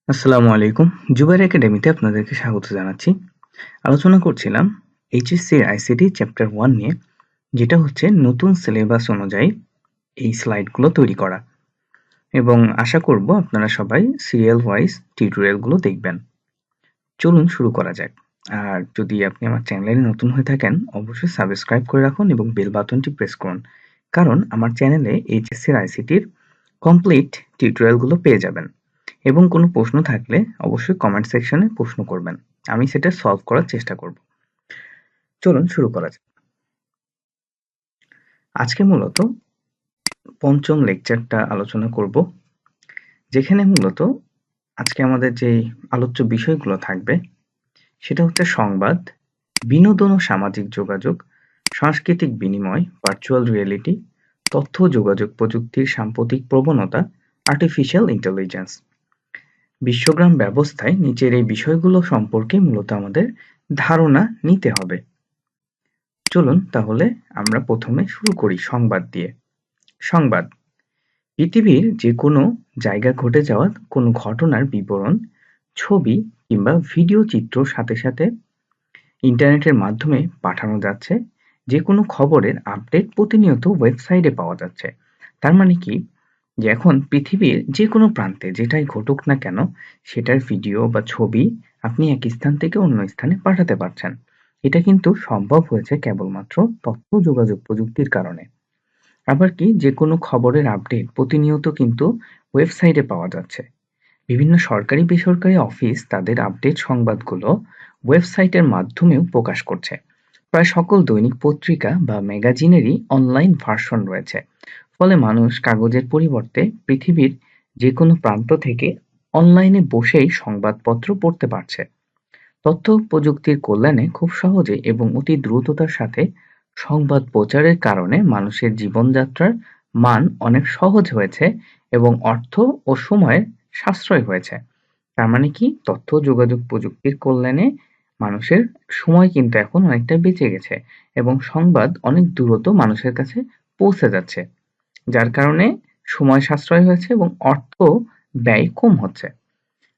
আসসালামু আলাইকুম। জুবাইর একাডেমিতে আপনাদেরকে স্বাগত জানাচ্ছি। আলোচনা করছিলাম এইচএসসি আইসিটি চ্যাপ্টার 1 নিয়ে, যেটা হচ্ছে নতুন সিলেবাস অনুযায়ী এই স্লাইডগুলো তৈরি করা। এবং আশা করব আপনারা সবাই সিরিয়াল ওয়াইজ টিউটোরিয়ালগুলো দেখবেন। চলুন শুরু করা যাক। আর যদি আপনি আমার চ্যানেলে নতুন হয়ে থাকেন, অবশ্যই সাবস্ক্রাইব করে রাখুন এবং বেল বাটনটি প্রেস করুন। কারণ আমার চ্যানেলে এইচএসসি আইসিটির কমপ্লিট টিউটোরিয়ালগুলো পেয়ে যাবেন। এবং কোনো প্রশ্ন থাকলে অবশ্যই কমেন্ট সেকশনে প্রশ্ন করবেন। আমি সেটা সলভ করার চেষ্টা করব। চলুন শুরু করা যাক। আজকে মূলত পঞ্চম লেকচারটা আলোচনা করব, যেখানে মূলত আজকে আমাদের যে আলোচ্য বিষয়গুলো থাকবে সেটা হচ্ছে সংবাদ, বিনোদন ও সামাজিক যোগাযোগ, সাংস্কৃতিক বিনিময়, ভার্চুয়াল রিয়েলিটি, তথ্য ও যোগাযোগ প্রযুক্তির সাম্প্রতিক প্রবণতা, আর্টিফিশিয়াল ইন্টেলিজেন্স। বিশ্বগ্রাম ব্যবস্থায় নিচের এই বিষয়গুলো সম্পর্কে মূলত আমাদের ধারণা নিতে হবে। চলুন তাহলে আমরা প্রথমে শুরু করি সংবাদ দিয়ে। সংবাদ পৃথিবীর যে কোনো জায়গায় ঘটে যাওয়া কোনো ঘটনার বিবরণ, ছবি কিংবা ভিডিও চিত্র সাথে সাথে ইন্টারনেটের মাধ্যমে পাঠানো যাচ্ছে। যে কোনো খবরের আপডেট প্রতিনিয়ত ওয়েবসাইটে পাওয়া যাচ্ছে। তার মানে কি, যে এখন পৃথিবীর যে কোনো প্রান্তে যেটাই ঘটুক না কেন, সেটার ভিডিও বা ছবি আপনি এক স্থান থেকে অন্য স্থানে পাঠাতে পারছেন। এটা কিন্তু সম্ভব হয়েছে কেবলমাত্র তথ্য যোগাযোগ প্রযুক্তির কারণে। আবার কি, যে কোনো খবরের আপডেট প্রতিনিয়ত কিন্তু ওয়েবসাইটে পাওয়া যাচ্ছে। বিভিন্ন সরকারি বেসরকারি অফিস তাদের আপডেট সংবাদগুলো ওয়েবসাইটের মাধ্যমেও প্রকাশ করছে। প্রায় সকল দৈনিক পত্রিকা বা ম্যাগাজিনেরই অনলাইন ভার্সন রয়েছে। ফলে মানুষ কাগজের পরিবর্তে পৃথিবীর যে কোনো প্রান্ত থেকে অনলাইনে বসেই সংবাদপত্র পড়তে পারছে। তথ্য প্রযুক্তির কল্যাণে খুব সহজে এবং অতি দ্রুততার সাথে সংবাদ প্রচারের কারণে মানুষের জীবনযাত্রার মান অনেক সহজ হয়েছে এবং অর্থ ও সময়ের সাশ্রয় হয়েছে। তার মানে কি, তথ্য যোগাযোগ প্রযুক্তির কল্যাণে মানুষের সময় কিন্তু এখন অনেকটা বেঁচে গেছে এবং সংবাদ অনেক দ্রুত মানুষের কাছে পৌঁছে যাচ্ছে, যার কারণে সময় সাশ্রয় হয়েছে এবং অর্থ ব্যয় কম হচ্ছে।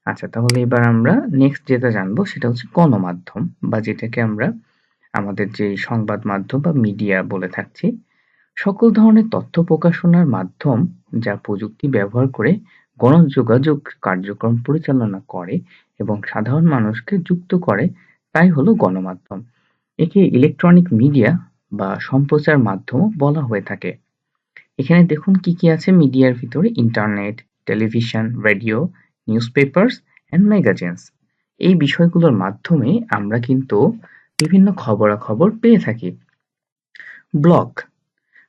আচ্ছা, তাহলে এবার আমরা নেক্সট যেটা জানবো সেটা হচ্ছে গণমাধ্যম, বা যেটাকে আমরা আমাদের যে সংবাদ মাধ্যম বা মিডিয়া বলে থাকছি। সকল ধরনের তথ্য প্রকাশনার মাধ্যম যা প্রযুক্তি ব্যবহার করে গণযোগাযোগ কার্যক্রম পরিচালনা করে এবং সাধারণ মানুষকে যুক্ত করে, তাই হলো গণমাধ্যম। একে ইলেকট্রনিক মিডিয়া বা সম্প্রচার মাধ্যমও বলা হয়ে থাকে। এখানে দেখুন কি কি আছে মিডিয়ার ভিতরে: internet, television, radio, newspapers and magazines. এই বিষয়গুলোর মাধ্যমে আমরা কিন্তু বিভিন্ন খবরাখবর পেয়ে থাকি। ব্লগ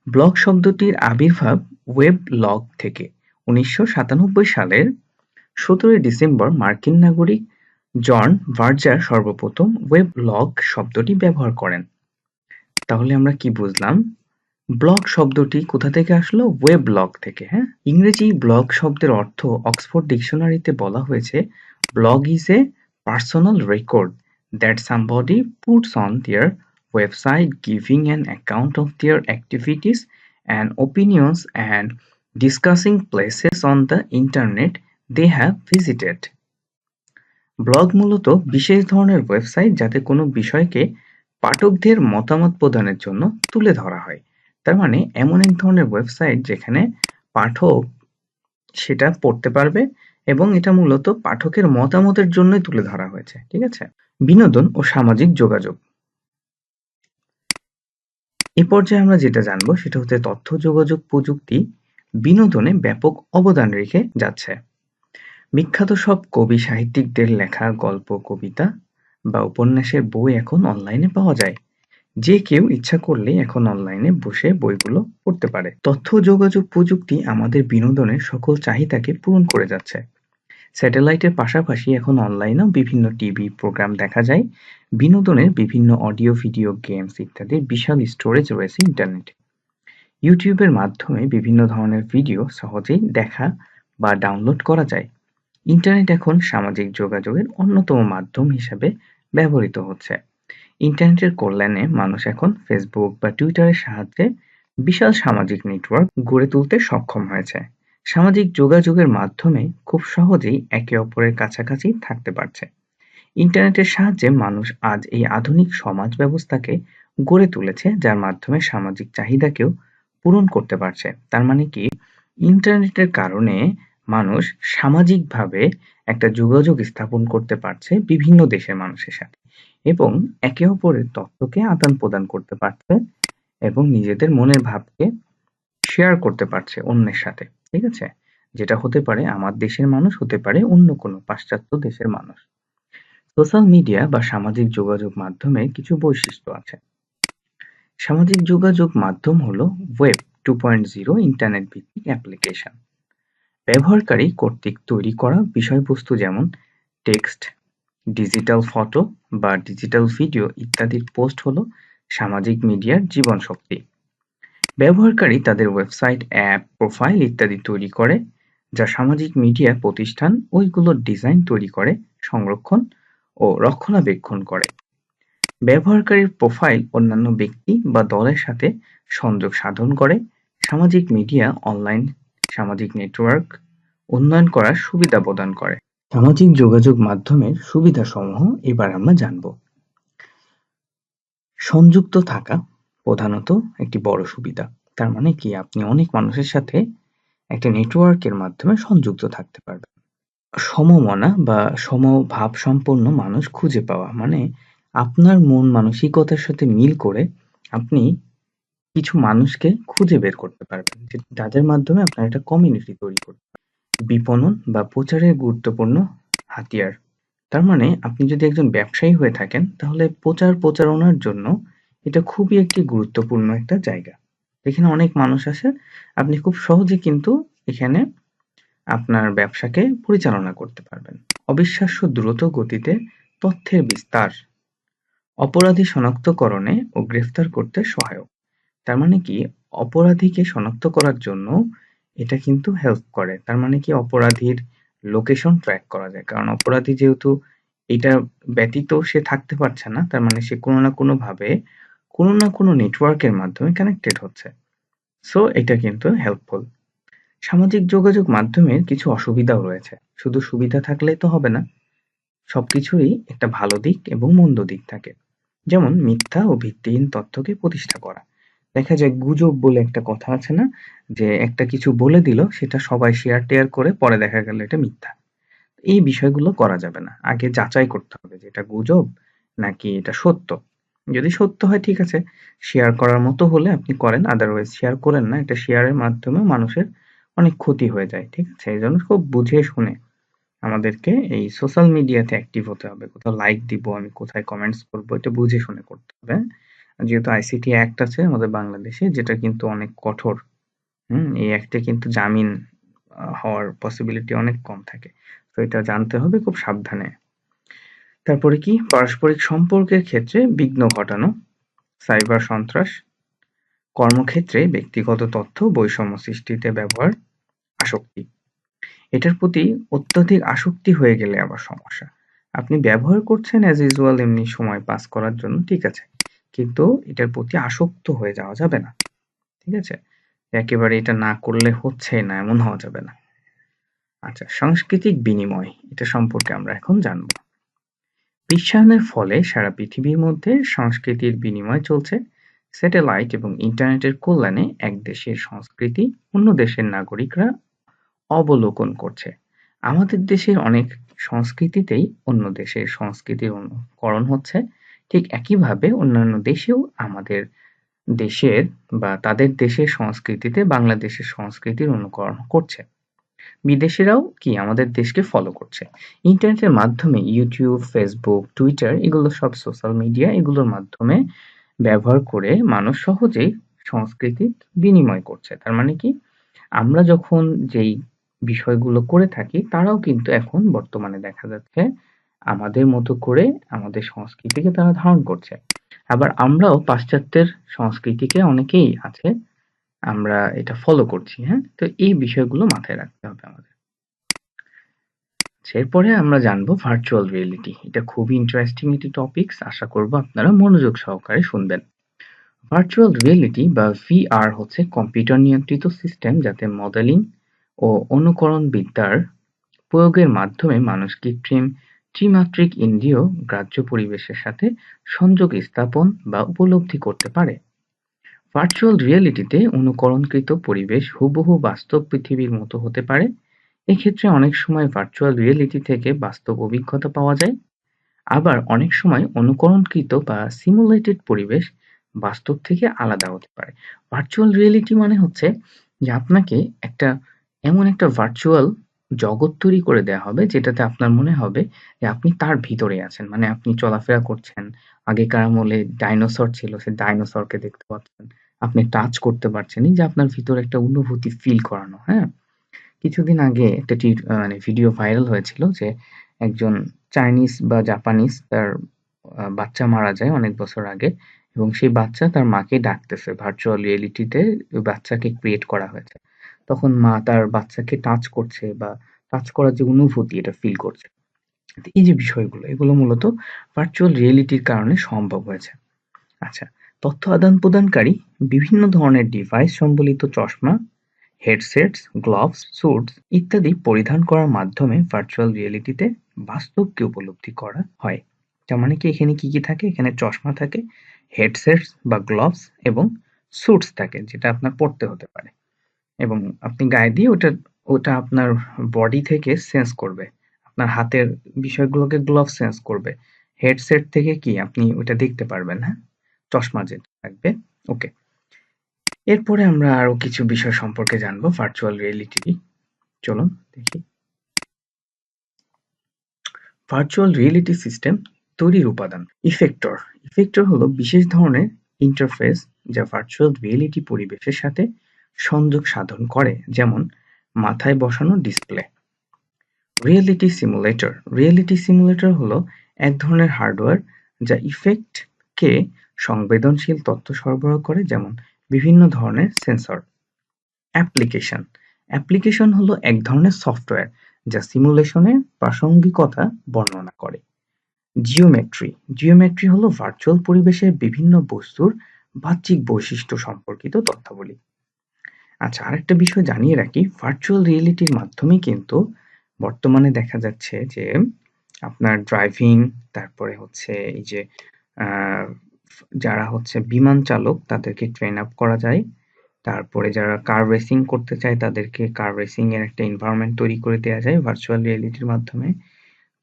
ব্লগ শব্দটির আবির্ভাব ওয়েব লগ থেকে। ১৯৯৭ সালের ১৭ ডিসেম্বর মার্কিন নাগরিক জন ভার্জার সর্বপ্রথম ওয়েব লগ শব্দটি ব্যবহার করেন। তাহলে আমরা কি বুঝলাম? ব্লগ শব্দটি কোথা থেকে আসলো? ওয়েব লগ থেকে। হ্যাঁ, ইংরেজি ব্লগ শব্দের অর্থ অক্সফোর্ড ডিকশনারিতে বলা হয়েছে, blog is a personal record that somebody puts on their website giving an account of their activities and opinions and discussing places on the internet they have visited. Blog মূলত বিশেষ ধরনের website যাতে কোনো বিষয়কে পাঠকদের মতামত প্রদানের জন্য তুলে ধরা হয়। তার মানে এমন এক ধরনের ওয়েবসাইট যেখানে পাঠক সেটা পড়তে পারবে এবং এটা মূলত পাঠকের মতামতের জন্যই তুলে ধরা হয়েছে। ঠিক আছে? বিনোদন ও সামাজিক যোগাযোগ। এই পর্যায়ে আমরা যেটা জানবো সেটা হচ্ছে তথ্য যোগাযোগ প্রযুক্তি বিনোদনে ব্যাপক অবদান রেখে যাচ্ছে। বিখ্যাত সব কবি সাহিত্যিকদের লেখা গল্প, কবিতা বা উপন্যাসের বই এখন অনলাইনে পাওয়া যায়। যে কেউ ইচ্ছা করলেই এখন অনলাইনে বসে বইগুলো পড়তে পারে। তথ্য যোগাযোগ প্রযুক্তি আমাদের বিনোদনের সকল চাহিদাকে পূরণ করে যাচ্ছে। স্যাটেলাইটের পাশাপাশি এখন অনলাইনেও বিভিন্ন টিভি প্রোগ্রাম দেখা যায়। বিনোদনের বিভিন্ন অডিও, ভিডিও, গেমস ইত্যাদির বিশাল স্টোরেজ রয়েছে ইন্টারনেটে। ইউটিউবের মাধ্যমে বিভিন্ন ধরনের ভিডিও সহজেই দেখা বা ডাউনলোড করা যায়। ইন্টারনেট এখন সামাজিক যোগাযোগের অন্যতম মাধ্যম হিসেবে ব্যবহৃত হচ্ছে। ইন্টারনেটের কল্যাণে মানুষ এখন ফেসবুক বা টুইটারের সাহায্যে বিশাল সামাজিক নেটওয়ার্ক গড়ে তুলতে সক্ষম হয়েছে, সামাজিক যোগাযোগের মাধ্যমে খুব সহজেই একে অপরের কাছাকাছি থাকতে পারছে। ইন্টারনেটের সাহায্যে মানুষ আজ এই আধুনিক সমাজ ব্যবস্থাকে গড়ে তুলেছে, যার মাধ্যমে সামাজিক চাহিদাকেও পূরণ করতে পারছে। তার মানে কি, ইন্টারনেটের কারণে মানুষ সামাজিকভাবে একটা যোগাযোগ স্থাপন করতে পারছে বিভিন্ন দেশের মানুষের সাথে, এবং একে অপরের তথ্যকে আদান প্রদান করতে পারছে, এবং নিজেদের মনের ভাবকে শেয়ার করতে পারছে অন্যের সাথে। ঠিক আছে? যেটা হতে পারে আমার দেশের মানুষ, হতে পারে অন্য কোনো পাশ্চাত্য দেশের মানুষ। সোশ্যাল মিডিয়া বা সামাজিক যোগাযোগ মাধ্যমের কিছু বৈশিষ্ট্য আছে। সামাজিক যোগাযোগ মাধ্যম হলো ওয়েব 2.0 ইন্টারনেট ভিত্তিক অ্যাপ্লিকেশন। ব্যবহারকারী কর্তৃক তৈরি করা বিষয়বস্তু যেমন টেক্সট, ডিজিটাল ফটো বা ডিজিটাল ভিডিও ইত্যাদির পোস্ট হলো সামাজিক মিডিয়ার জীবনশক্তি। ব্যবহারকারী তাদের ওয়েবসাইট, অ্যাপ, প্রোফাইল ইত্যাদি তৈরি করে, যা সামাজিক মিডিয়া প্রতিষ্ঠান ওইগুলোর ডিজাইন তৈরি করে, সংরক্ষণ ও রক্ষণাবেক্ষণ করে। ব্যবহারকারীর প্রোফাইল অন্যান্য ব্যক্তি বা দলের সাথে সংযোগ সাধন করে। সামাজিক মিডিয়া অনলাইন সামাজিক নেটওয়ার্ক উন্নয়ন করার সুবিধা প্রদান করে। সামাজিক যোগাযোগ মাধ্যমের সুবিধাসমূহ এবার আমরা জানব। সংযুক্ত থাকা প্রধানত একটি বড় সুবিধা। তার মানে কি, আপনি অনেক মানুষের সাথে একটা নেটওয়ার্কের মাধ্যমে সংযুক্ত থাকতে পারবেন। সমমনা বা সমভাবসম্পন্ন মানুষ খুঁজে পাওয়া, মানে আপনার মন মানসিকতার সাথে মিল করে আপনি কিছু মানুষকে খুঁজে বের করতে পারবেন, যাদের মাধ্যমে আপনার একটা কমিউনিটি তৈরি করতে পারবেন। বিপণন বা প্রচারের গুরুত্বপূর্ণ হাতিয়ার। তার মানে আপনি যদি একজন ব্যবসায়ী হয়ে থাকেন, তাহলে প্রচারণার জন্য এটা খুবই একটি গুরুত্বপূর্ণ একটা জায়গা, যেখানে অনেক মানুষ আসে। আপনি খুব সহজে কিন্তু এখানে আপনার ব্যবসাকে পরিচালনা করতে পারবেন। অবিশ্বাস্য দ্রুত গতিতে তথ্যের বিস্তার। অপরাধী শনাক্তকরণে ও গ্রেফতার করতে সহায়ক। তার মানে কি, অপরাধীকে শনাক্ত করার জন্য এটা কিন্তু হেল্প করে। তার মানে কি, অপরাধীর লোকেশন ট্র্যাক করা যায়, কারণ অপরাধী যেহেতু এটা ব্যতীত সে থাকতে পারছে না, তার মানে সে কোনো না কোনো ভাবে কোনো না কোনো নেটওয়ার্কের মাধ্যমে কানেক্টেড হচ্ছে। সো এটা কিন্তু হেল্পফুল। সামাজিক যোগাযোগ মাধ্যমের কিছু অসুবিধাও রয়েছে। শুধু সুবিধা থাকলেই তো হবে না, সবকিছুরই একটা ভালো দিক এবং মন্দ দিক থাকে। যেমন মিথ্যা ও ভিত্তিহীন তথ্যকে প্রতিষ্ঠা করা। দেখা যায় গুজব বলে একটা কথা আছে না, যে একটা কিছু বলে দিল, সেটা সবাই শেয়ার করে, পরে দেখা গেল এটা মিথ্যা। এই বিষয়গুলো করা যাবে না। আগে যাচাই করতে হবে যে এটা গুজব নাকি এটা সত্য। যদি সত্য হয় ঠিক আছে, শেয়ার করার মতো হলে আপনি করেন, আদারওয়াইজ শেয়ার করেন না। এটা শেয়ারের মাধ্যমে মানুষের অনেক ক্ষতি হয়ে যায়। ঠিক আছে? এইজন্য খুব বুঝে শুনে আমাদেরকে এই সোশ্যাল মিডিয়াতে অ্যাক্টিভ হতে হবে। কোথাও লাইক দিব, আমি কোথায় কমেন্টস করব, এটা বুঝে শুনে করতে হবে। যেহেতু আইসিটি অ্যাক্ট আছে আমাদের বাংলাদেশে, যেটা কিন্তু অনেক কঠোর। এই অ্যাক্টে কিন্তু জামিন হওয়ার পসিবিলিটি অনেক কম থাকে। তো এটা জানতে হবে খুব সাবধানে। তারপরে কি, পারস্পরিক সম্পর্কের ক্ষেত্রে বিঘ্ন ঘটানো, সাইবার সন্ত্রাস, কর্মক্ষেত্রে ব্যক্তিগত তথ্য বৈষম্য সৃষ্টিতে ব্যবহার, আসক্তি। এটার প্রতি অত্যধিক আসক্তি হয়ে গেলে আবার সমস্যা। আপনি ব্যবহার করছেন অ্যাজ ইউজুয়াল এমনি সময় পাস করার জন্য, ঠিক আছে, কিন্তু এটার প্রতি আসক্ত হয়ে যাওয়া যাবে না। ঠিক আছে? একেবারে এটা না করলে হচ্ছে না, এমন হওয়া যাবে না। আচ্ছা, সাংস্কৃতিক বিনিময়, এটা সম্পর্কে আমরা এখন জানব। বিশ্বায়নের ফলে সারা পৃথিবীর মধ্যে সংস্কৃতির বিনিময় চলছে। স্যাটেলাইট এবং ইন্টারনেটের কল্যাণে এক দেশের সংস্কৃতি অন্য দেশের নাগরিকরা অবলোকন করছে। আমাদের দেশের অনেক সংস্কৃতিতেই অন্য দেশের সংস্কৃতির অনুকরণ হচ্ছে। ঠিক একইভাবে অন্যান্য দেশেও আমাদের দেশের বা তাদের দেশের সংস্কৃতিতে বাংলাদেশের সংস্কৃতির অনুকরণ করছে। বিদেশিরাও কি আমাদের দেশকে ফলো করছে। ইন্টারনেটের মাধ্যমে ইউটিউব, ফেসবুক, টুইটার এগুলো সব সোশ্যাল মিডিয়া, এগুলোর মাধ্যমে ব্যবহার করে মানুষ সহজেই সংস্কৃতি বিনিময় করছে। তার মানে কি, আমরা যখন যেই বিষয়গুলো করে থাকি, তারাও কিন্তু এখন বর্তমানে দেখা যাচ্ছে আমাদের মতো করে আমাদের সংস্কৃতিকে তারা ধারণ করছে। আবার আমরাও পাশ্চাত্যের সংস্কৃতিকে, অনেকেই আছে আমরা এটা ফলো করছি। হ্যাঁ, তো এই বিষয়গুলো মাথায় রাখতে হবে আমাদের। এরপরে আমরা জানবো ভার্চুয়াল রিয়েলিটি। এটা খুবই ইন্টারেস্টিং একটি টপিকস, আশা করব আপনারা মনোযোগ সহকারে শুনবেন। ভার্চুয়াল রিয়েলিটি বা ভিআর হচ্ছে কম্পিউটার নিয়ন্ত্রিত সিস্টেম, যাতে মডেলিং ও অনুকরণ বিদ্যার প্রয়োগের মাধ্যমে মানুষ কৃত্রিম ত্রিমাত্রিক ইন্দ্রিয় গ্রাহ্য পরিবেশের সাথে সংযোগ স্থাপন বা উপলব্ধি করতে পারে। ভার্চুয়াল রিয়েলিটিতে অনুকরণকৃত পরিবেশ হুবহু বাস্তব পৃথিবীর মতো হতে পারে। এক্ষেত্রে অনেক সময় ভার্চুয়াল রিয়েলিটি থেকে বাস্তব অভিজ্ঞতা পাওয়া যায়, আবার অনেক সময় অনুকরণকৃত বা সিমুলেটেড পরিবেশ বাস্তব থেকে আলাদা হতে পারে। ভার্চুয়াল রিয়েলিটি মানে হচ্ছে যে আপনাকে এমন একটা ভার্চুয়াল জগৎ তৈরি করে দেওয়া হবে যেটাতে আপনার মনে হবে যে আপনি তার ভিতরে আছেন। মানে আপনি চলাফেরা করছেন। আগেকার আমলে ডাইনোসর ছিল, সে ডাইনোসরকে দেখতে পাচ্ছেন। আপনি টাচ করতে পারছেন। এই যে আপনার ভিতরে একটা অনুভূতি ফিল করানো, হ্যাঁ? কিছুদিন আগে একটা মানে ভিডিও ভাইরাল হয়েছিল যে একজন চাইনিজ বা জাপানিজ তার বাচ্চা মারা যায় অনেক বছর আগে, এবং সেই বাচ্চা তার মাকে ডাকতেছে ভার্চুয়াল রিয়েলিটিতে। ওই বাচ্চাকে ক্রিয়েট করা হয়েছে। তখন মা তার বাচ্চাকে টাচ করছে বা টাচ করার যে অনুভূতি এটা ফিল করছে। তো এই যে বিষয়গুলো, এগুলো মূলত ভার্চুয়াল রিয়েলিটির কারণে সম্ভব হয়েছে। আচ্ছা, তথ্য আদান-প্রদানকারী বিভিন্ন ধরনের ডিভাইস সম্বলিত চশমা, হেডসেটস, গ্লোভস, স্যুটস ইত্যাদি পরিধান করার মাধ্যমে ভার্চুয়াল রিয়েলিটিতে বাস্তবকে উপলব্ধি করা হয়। তার মানে কি এখানে কি থাকে? এখানে চশমা থাকে, হেডসেটস বা গ্লোভস এবং স্যুটস থাকে যেটা আপনার পড়তে হতে পারে, এবং আপনি গায়ে দিয়ে ওটা আপনার বডি থেকে সেন্স করবে। আপনার হাতের বিষয়গুলোকে গ্লোভ সেন্স করবে। হেডসেট থেকে কি আপনি ওটা দেখতে পারবেন, হ্যাঁ? চশমা যেটা থাকবে। ওকে। এরপরে আমরা আরো কিছু বিষয় সম্পর্কে জানবো ভার্চুয়াল রিয়েলিটি। চলুন দেখি। ভার্চুয়াল রিয়েলিটি সিস্টেম তৈরির উপাদান। ইফেক্টর। ইফেক্টর হলো বিশেষ ধরনের ইন্টারফেস যা ভার্চুয়াল রিয়েলিটি পরিবেশের সাথে সংযোগ সাধন করে, যেমন মাথায় বসানো display. Reality simulator. Reality simulator হলো এক ধরনের হার্ডওয়্যার যা ইফেক্টকে সংবেদনশীল তথ্য সরবরাহ করে, যেমন বিভিন্ন ধরনের সেন্সর। অ্যাপ্লিকেশন। অ্যাপ্লিকেশন হলো এক ধরনের সফটওয়্যার যা সিমুলেশনের প্রাসঙ্গিকতা বর্ণনা করে। জিওমেট্রি। জিওমেট্রি হলো ভার্চুয়াল পরিবেশের বিভিন্ন বস্তুর বাহ্যিক বৈশিষ্ট্য সম্পর্কিত তথ্যাবলী। আচ্ছা, আরেকটা বিষয় জানিয়ে রাখি, ভার্চুয়াল রিয়েলিটির মাধ্যমে কিন্তু বর্তমানে দেখা যাচ্ছে যে আপনার ড্রাইভিং, তারপরে হচ্ছে এই যে যারা হচ্ছে বিমান চালক তাদেরকে ট্রেন আপ করা যায়। তারপরে যারা কার রেসিং করতে চায় তাদেরকে কার রেসিং এর একটা এনভায়রনমেন্ট তৈরি করে দেওয়া যায় ভার্চুয়াল রিয়েলিটির মাধ্যমে।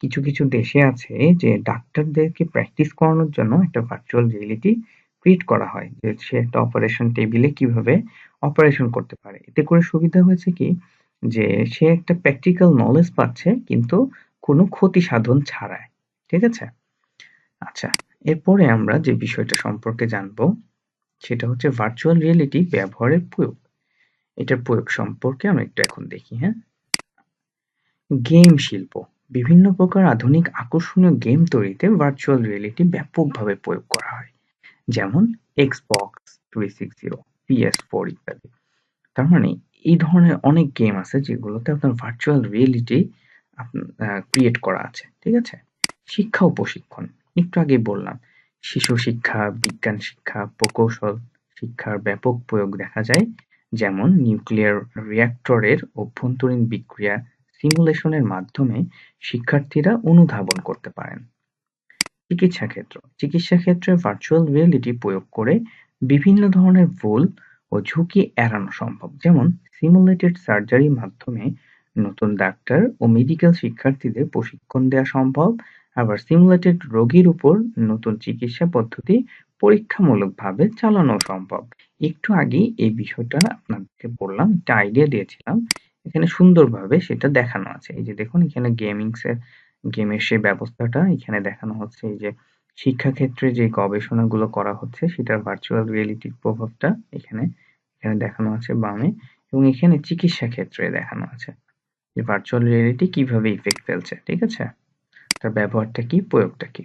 কিছু কিছু দেশে আছে যে ডাক্তারদেরকে প্র্যাকটিস করানোর জন্য একটা ভার্চুয়াল রিয়েলিটি ক্রিয়েট করা হয়, যে সে একটা অপারেশন টেবিলে কিভাবে অপারেশন করতে পারে। এতে করে সুবিধা হয়েছে কি, যে সে একটা প্র্যাকটিক্যাল নলেজ পাচ্ছে কিন্তু কোনো ক্ষতি সাধন ছাড়াই। ঠিক আছে? আচ্ছা, এরপরে আমরা যে বিষয়টা সম্পর্কে জানবো সেটা হচ্ছে ভার্চুয়াল রিয়েলিটি ব্যবহারের প্রয়োগ। এটার প্রয়োগ সম্পর্কে আমরা একটু এখন দেখি, হ্যাঁ? গেম শিল্প। বিভিন্ন প্রকার আধুনিক আকর্ষণীয় গেম তৈরিতে ভার্চুয়াল রিয়েলিটি ব্যাপকভাবে প্রয়োগ করা হয়, যেমন Xbox 360, PS4 ইত্যাদি। তার মানে এই ধরনের অনেক গেম আছে যেগুলোতে আপনার ভার্চুয়াল রিয়েলিটি ক্রিয়েট করা আছে। ঠিক আছে? শিক্ষা ও প্রশিক্ষণ। একটু আগেই বললাম, শিশু শিক্ষা, বিজ্ঞান শিক্ষা, প্রকৌশল শিক্ষার ব্যাপক প্রয়োগ দেখা যায়, যেমন নিউক্লিয়ার রিঅ্যাক্টরের অভ্যন্তরীণ বিক্রিয়া সিমুলেশনের মাধ্যমে শিক্ষার্থীরা অনুধাবন করতে পারেন। চিকিৎসা ক্ষেত্র। চিকিৎসা ক্ষেত্রে ভার্চুয়াল রিয়েলিটি প্রয়োগ করে বিভিন্ন ধরনের ভুল ও ঝুঁকি এড়ানো সম্ভব, যেমন সিমুলেটেড সার্জারির মাধ্যমে নতুন ডাক্তার ও মেডিকেল শিক্ষার্থীদের প্রশিক্ষণ দেওয়া সম্ভব। আবার সিমুলেটেড রোগীর উপর নতুন চিকিৎসা পদ্ধতি পরীক্ষামূলকভাবে চালানো সম্ভব। একটু আগেই এই বিষয়টা আপনাদেরকে বললাম, একটা আইডিয়া দিয়েছিলাম। এখানে সুন্দরভাবে সেটা দেখানো আছে। এই যে দেখুন, এখানে গেমের সেই ব্যবস্থাটা এখানে দেখানো হচ্ছে। এই যে শিক্ষাক্ষেত্রে যে গবেষণাগুলো করা হচ্ছে সেটার ভার্চুয়াল রিয়েলিটির প্রভাবটা এখানে এখানে দেখানো আছে বামে, এবং এখানে চিকিৎসা ক্ষেত্রে দেখানো আছে যে ভার্চুয়াল রিয়েলিটি কিভাবে ইফেক্ট ফেলছে। ঠিক আছে? তার ব্যবহারটা কি, প্রয়োগটা কি।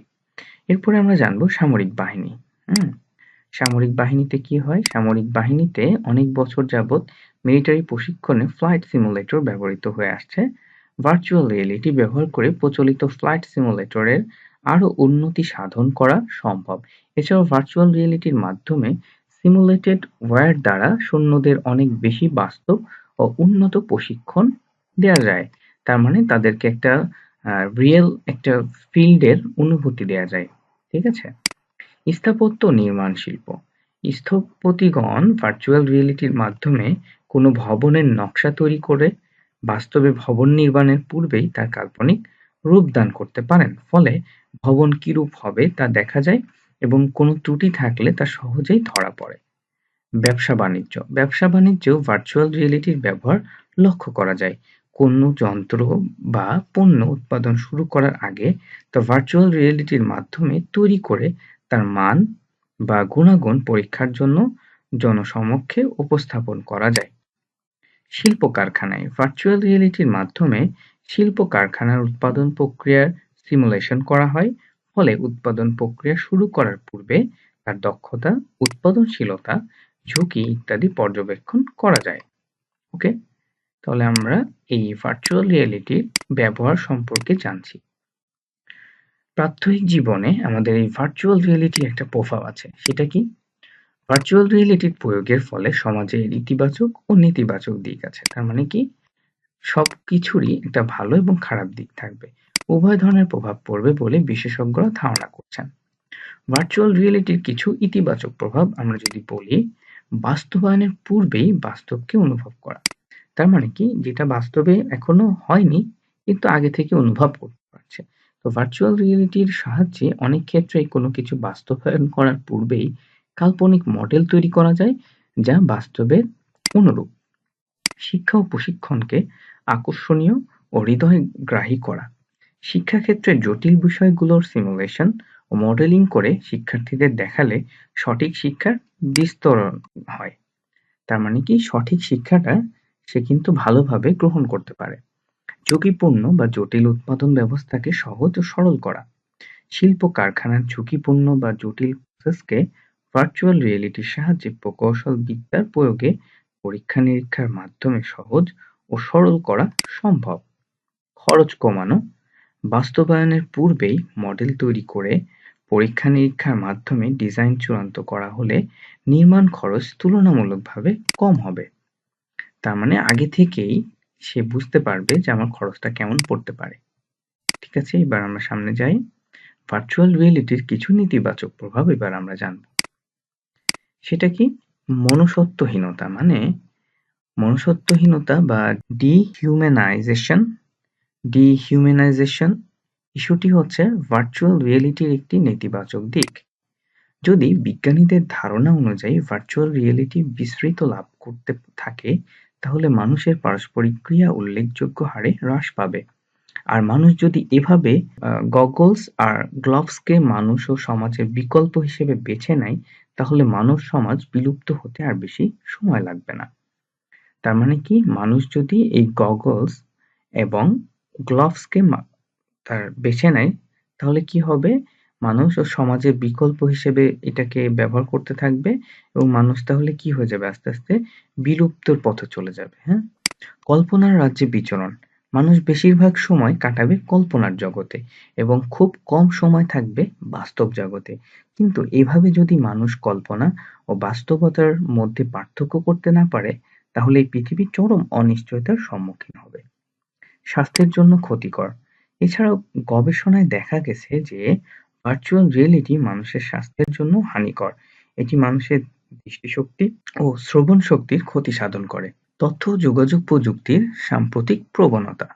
এরপরে আমরা জানবো সামরিক বাহিনী। সামরিক বাহিনীতে কি হয়? সামরিক বাহিনীতে অনেক বছর যাবৎ মিলিটারি প্রশিক্ষণে ফ্লাইট সিমুলেটর ব্যবহৃত হয়ে আসছে। ভার্চুয়াল রিয়েলিটি ব্যবহার করে প্রচলিত ফ্লাইট সিমুলেটরের আরো উন্নতি সাধন করা সম্ভব। এছাড়াও ভার্চুয়াল রিয়েলিটির মাধ্যমে সিমুলেটেড ওয়্যার দ্বারা সৈন্যদের অনেক বেশি বাস্তব ও উন্নত প্রশিক্ষণ দেয়া যায়। তার মানে তাদেরকে একটা রিয়েল একটা ফিল্ডের অনুভূতি দেয়া যায়। ঠিক আছে? স্থাপত্য ও নির্মাণ শিল্প। স্থপতিগণ ভার্চুয়াল রিয়েলিটির মাধ্যমে কোনো ভবনের নকশা তৈরি করে বাস্তবে ভবন নির্মাণের পূর্বেই তার কাল্পনিক রূপদান করতে পারেন। ফলে ভবন কিরূপ হবে তা দেখা যায় এবং কোনো ত্রুটি থাকলে তা সহজেই ধরা পড়ে। ব্যবসা-বাণিজ্য। ব্যবসা-বাণিজ্যেও ভার্চুয়াল রিয়েলিটির ব্যবহার লক্ষ্য করা যায়। কোনো যন্ত্র বা পণ্য উৎপাদন শুরু করার আগে তা ভার্চুয়াল রিয়েলিটির মাধ্যমে তৈরি করে তার মান বা গুণাগুণ পরীক্ষার জন্য জনসমক্ষে উপস্থাপন করা যায়। শিল্প কারখানায় ভার্চুয়াল রিয়েলিটির মাধ্যমে শিল্প কারখানার উৎপাদন প্রক্রিয়ার সিমুলেশন করা হয়। ফলে উৎপাদন প্রক্রিয়া শুরু করার পূর্বে তার দক্ষতা, উৎপাদনশীলতা, ঝুঁকি ইত্যাদি পর্যবেক্ষণ করা যায়। ওকে, তাহলে আমরা এই ভার্চুয়াল রিয়েলিটির ব্যবহার সম্পর্কে জানছি। প্রাত্যহিক জীবনে আমাদের এই ভার্চুয়াল রিয়েলিটির একটা প্রভাব আছে। সেটা কি? ভার্চুয়াল রিয়েলিটির প্রয়োগের ফলে সমাজের ইতিবাচক ও নেতিবাচক দিক আছে। তার মানে কি? সবকিছুরই একটা ভালো এবং খারাপ দিক থাকবে। উভয় ধরনের প্রভাব পড়বে বলে বিশেষজ্ঞরা ধারণা করছেন। ভার্চুয়াল রিয়েলিটির কিছু ইতিবাচক প্রভাব আমরা যদি বলি, বাস্তবায়নের পূর্বেই বাস্তবকে অনুভব করা। তার মানে কি? যেটা বাস্তবে এখনো হয়নি কিন্তু আগে থেকে অনুভব করতে পারছে। তো ভার্চুয়াল রিয়েলিটির সাহায্যে অনেক ক্ষেত্রেই কোনো কিছু বাস্তবায়ন করার পূর্বেই কাল্পনিক মডেল তৈরি করা যায় যা বাস্তবের অনুরূপ। শিক্ষা ও প্রশিক্ষণকে আকর্ষণীয় ও হৃদয়গ্রাহী করা। শিক্ষাক্ষেত্রে জটিল বিষয়গুলোর সিমুলেশন ও মডেলিং করে শিক্ষার্থীদের দেখালে সঠিক শিক্ষার বিস্তরণ হয়। তার মানে কি? সঠিক শিক্ষাটা সে কিন্তু ভালোভাবে গ্রহণ করতে পারে। ঝুঁকিপূর্ণ বা জটিল উৎপাদন ব্যবস্থাকে সহজ ও সরল করা। শিল্প কারখানার ঝুঁকিপূর্ণ বা জটিল প্রসেসকে ভার্চুয়াল রিয়েলিটির সাহায্যে প্রকৌশল বিদ্যার প্রয়োগে পরীক্ষা-নিরীক্ষার মাধ্যমে সহজ ও সরল করা সম্ভব। খরচ কমানো। বাস্তবায়নের পূর্বেই মডেল তৈরি করে পরীক্ষা-নিরীক্ষার মাধ্যমে ডিজাইন চূড়ান্ত করা হলে নির্মাণ খরচ তুলনামূলকভাবে কম হবে। তার মানে আগে থেকেই সে বুঝতে পারবে যে আমার খরচটা কেমন পড়তে পারে। ঠিক আছে? এবার আমরা সামনে যাই। ভার্চুয়াল রিয়েলিটির কিছু নেতিবাচক প্রভাব এবার আমরা জানব। সেটা কি? মনুষ্যত্বহীনতা। মানে মনুষ্যত্বহীনতা বা ডিহিউম্যানাইজেশন ইস্যুটি হচ্ছে ভার্চুয়াল রিয়েলিটির একটি নেতিবাচক দিক। যদি বিজ্ঞানীদের ধারণা অনুযায়ী ভার্চুয়াল রিয়েলিটি বিস্তৃত লাভ করতে থাকে তাহলে মানুষের পারস্পরিক ক্রিয়া উল্লেখযোগ্য হারে হ্রাস পাবে। আর মানুষ যদি এভাবে গগলস আর গ্লোভসকে মানুষ ও সমাজের বিকল্প হিসেবে বেছে নেয় তাহলে মানব সমাজ বিলুপ্ত হতে আর বেশি সময় লাগবে না। তার মানে কি? মানুষ যদি এই গগলস এবং গ্লোভসকে তার বেছে নেয় তাহলে কি হবে? মানুষ ও সমাজের বিকল্প হিসেবে এটাকে ব্যবহার করতে থাকবে এবং মানুষ তাহলে কি হয়ে যাবে? আস্তে, আস্তে বিলুপ্তর পথে চলে যাবে। হ্যাঁ? কল্পনার রাজ্যে বিচরণ। মানুষ বেশিরভাগ সময় কাটাবে কল্পনার জগতে এবং খুব কম সময় থাকবে বাস্তব জগতে। কিন্তু এভাবে যদি মানুষ কল্পনা ও বাস্তবতার মধ্যে পার্থক্য করতে না পারে তাহলে এই পৃথিবী চরম অনিশ্চয়তার সম্মুখীন হবে। স্বাস্থ্যের জন্য ক্ষতিকর। এছাড়াও গবেষণায় দেখা গেছে যে ভার্চুয়াল রিয়েলিটি মানুষের স্বাস্থ্যের জন্য হানিকর। এটি মানুষের দৃষ্টিশক্তি ও শ্রবণ শক্তির ক্ষতি সাধন করে। তথ্য ও যোগাযোগ প্রযুক্তির সাম্প্রতিক প্রবণতা।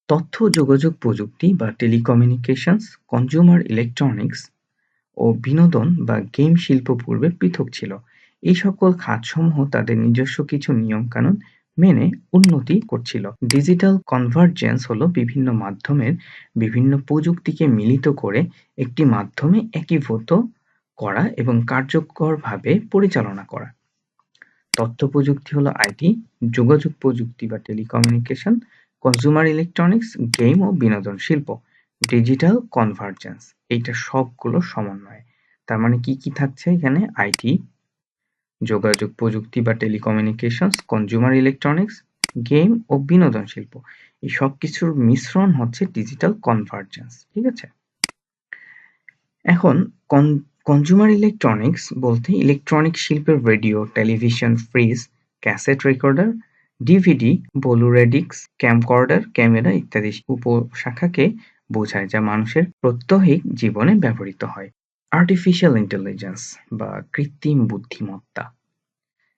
তথ্য ও যোগাযোগ প্রযুক্তি বা টেলিকমিউনিকেশনস, কনজিউমার ইলেকট্রনিক্স ও বিনোদন বা গেম শিল্প পূর্বে পৃথক ছিল। এই সকল খাতসমূহ তাদের নিজস্ব কিছু নিয়মকানুন মেনে উন্নতি করছিল। ডিজিটাল কনভার্জেন্স হলো বিভিন্ন মাধ্যমের বিভিন্ন প্রযুক্তিকে মিলিত করে একটি মাধ্যমে একীভূত করা এবং কার্যকরভাবে পরিচালনা করা। তথ্য প্রযুক্তি হলো আইটি, যোগাযোগ প্রযুক্তি বা টেলিকমিউনিকেশন, কনজিউমার ইলেকট্রনিক্স, গেম ও বিনোদন শিল্প। ডিজিটাল কনভার্জেন্স এইটা সবগুলো সমন্বয়ে। তার মানে কি কি থাকছে এখানে? আইটি, যোগাযোগ প্রযুক্তি বা টেলিকমিউনিকেশনস, কনজিউমার ইলেকট্রনিক্স, গেম ও বিনোদন শিল্প। এই সব কিছুর মিশ্রণ হচ্ছে ডিজিটাল কনভার্জেন্স। ঠিক আছে? এখন কনজিউমার ইলেকট্রনিক্স বলতে ইলেকট্রনিক শিল্পের radio, television, fridge, cassette recorder, DVD, Blu-ray disc, camcorder, camera ইত্যাদি উপশাখাকে বোঝায় যা মানুষের প্রাত্যহিক জীবনে ব্যবহৃত হয়। আর্টিফিশিয়াল ইন্টেলিজেন্স বা কৃত্রিম বুদ্ধিমত্তা,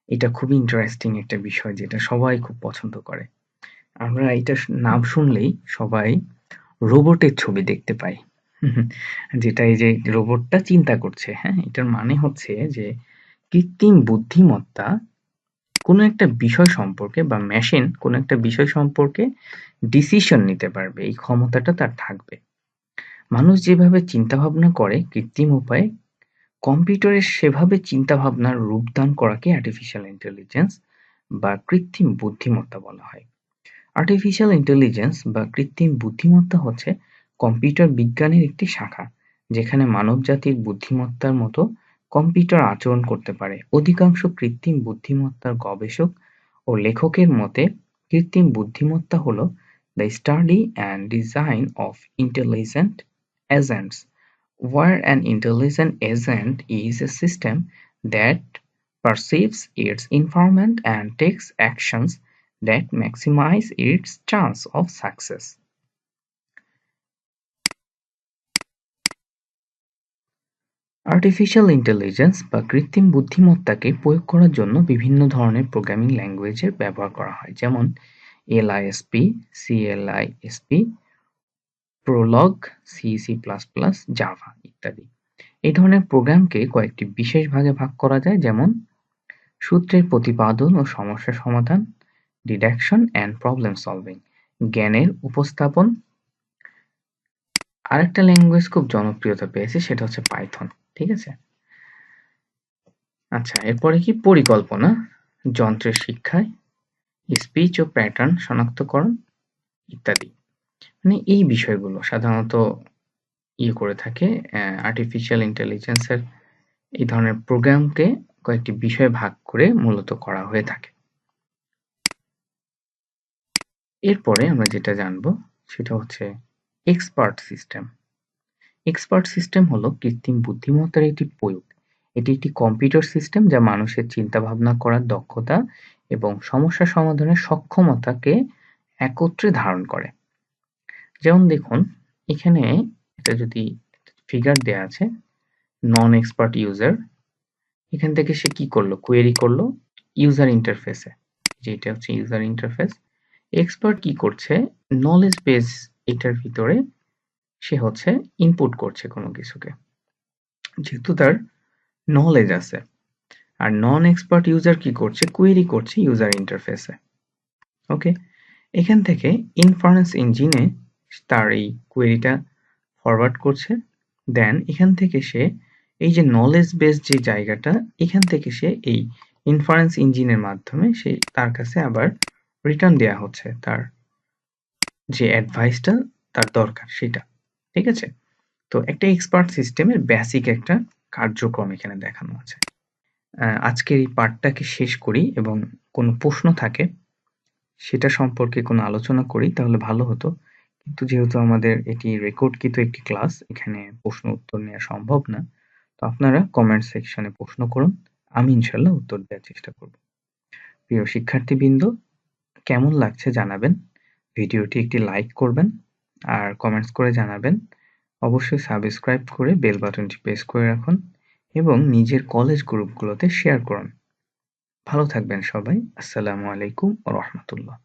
এটা খুবই ইন্টারেস্টিং একটা বিষয় যেটা সবাই খুব পছন্দ করে। আমরা এটা নাম শুনলেই সবাই রোবটের ছবি দেখতে পাই। যেটা এই যে রোবটটা চিন্তা করছে, হ্যাঁ? এটার মানে হচ্ছে যে কৃত্রিম বুদ্ধিমত্তা কোনো একটা বিষয় সম্পর্কে বা মেশিন কোনো একটা বিষয় সম্পর্কে ডিসিশন নিতে পারবে, এই ক্ষমতাটা তার থাকবে। মানুষ যেভাবে চিন্তাভাবনা করে কৃত্রিম উপায়ে, কম্পিউটারের সেভাবে চিন্তাভাবনার রূপদান করাকে আর্টিফিশিয়াল ইন্টেলিজেন্স বা কৃত্রিম বুদ্ধিমত্তা বলা হয়। আর্টিফিশিয়াল ইন্টেলিজেন্স বা কৃত্রিম বুদ্ধিমত্তা হচ্ছে কম্পিউটার বিজ্ঞানের একটি শাখা, যেখানে মানবজাতির বুদ্ধিমত্তার মতো কম্পিউটার আচরণ করতে পারে। অধিকাংশ কৃত্রিম বুদ্ধিমত্তার গবেষক ও লেখকের মতে, কৃত্রিম বুদ্ধিমত্তা হল the study and design of intelligent agents, where an intelligent agent is a system that perceives its environment and takes actions that maximize its chance of success. Artificial intelligence বা কৃত্রিম বুদ্ধিমত্তাকে প্রয়োগ করার জন্য বিভিন্ন ধরনের প্রোগ্রামিং ল্যাঙ্গুয়েজের ব্যবহার করা হয়, যেমন এলআইএসপি, সিএলআইএসপি, প্রোলগ, সি, সি++, জাভা ইত্যাদি। এই ধরনের প্রোগ্রামকে কয়েকটি বিশেষ ভাগে ভাগ করা যায়, যেমন সূত্রের প্রতিপাদন ও সমস্যা সমাধান, ডিডাকশন অ্যান্ড প্রবলেম সলভিং, জ্ঞানের উপস্থাপন। আরেকটা ল্যাঙ্গুয়েজ খুব জনপ্রিয়তা পেয়েছে, সেটা হচ্ছে পাইথন। ঠিক আছে? আচ্ছা, এরপরে কি পরিকল্পনা, যন্ত্রের শিক্ষায়, স্পিচ ও প্যাটার্ন শনাক্তকরণ ইত্যাদি। মানে এই বিষয়গুলো সাধারণত করে থাকে আর্টিফিশিয়াল ইন্টেলিজেন্সের এই ধরনের প্রোগ্রামকে কয়েকটি বিষয়ে ভাগ করে মূলত করা হয়ে থাকে। এরপরে আমরা যেটা জানবো সেটা হচ্ছে এক্সপার্ট সিস্টেম। এক্সপার্ট সিস্টেম হলো কৃত্রিম বুদ্ধিমত্তার একটি প্রয়োগ। এটি একটি কম্পিউটার সিস্টেম যা মানুষের চিন্তা ভাবনা করার দক্ষতা এবং সমস্যা সমাধানের সক্ষমতাকে একত্রে ধারণ করে। যেমন দেখুন, এখানে এটা যদি ফিগার দেয়া আছে, নন এক্সপার্ট ইউজার, এখান থেকে সে কি করলো, কোয়েরি করলো ইউজার ইন্টারফেসে, যেটা হচ্ছে ইউজার ইন্টারফেস। এক্সপার্ট কি করছে, নলেজ বেস এটার ভিতরে সে হচ্ছে ইনপুট করছে কোনো কিছুকে, যেহেতু তার নলেজ আছে। আর নন এক্সপার্ট ইউজার কি করছে, কোয়েরি করছে ইউজার ইন্টারফেসে। ওকে, এখান থেকে ইনফারেন্স ইঞ্জিনে তার এই কোয়েরিটা ফরওয়ার্ড করছে। দেন এখান থেকে সে এই যে নলেজ বেস যে জায়গাটা, এখান থেকে সে এই ইনফারেন্স ইঞ্জিনের মাধ্যমে সে তার কাছে আবার রিটার্ন দেয়া হচ্ছে তার যে অ্যাডভাইসটা তার দরকার সেটা। ঠিক আছে? তো একটা এক্সপার্ট সিস্টেমের বেসিক একটা কার্যক্রম এখানে দেখানো আছে। আজকের এই পার্টটাকে শেষ করি এবং কোনো প্রশ্ন থাকে সেটা সম্পর্কে কোনো আলোচনা করি তাহলে ভালো হতো। কিন্তু যেহেতু আমাদের এটি রেকর্ডকৃত একটি ক্লাস, এখানে প্রশ্ন উত্তর নেওয়া সম্ভব না। তো আপনারা কমেন্ট সেকশনে প্রশ্ন করুন, আমি ইনশাল্লাহ উত্তর দেওয়ার চেষ্টা করব। প্রিয় শিক্ষার্থীবৃন্দ, কেমন লাগছে জানাবেন। ভিডিওটি একটি লাইক করবেন আর কমেন্টস করে জানাবেন। অবশ্যই সাবস্ক্রাইব করে বেল বাটনটি প্রেস করে রাখুন এবং নিজের কলেজ গ্রুপগুলোতে শেয়ার করুন। ভালো থাকবেন সবাই। আসসালামু আলাইকুম ওয়া রাহমাতুল্লাহ।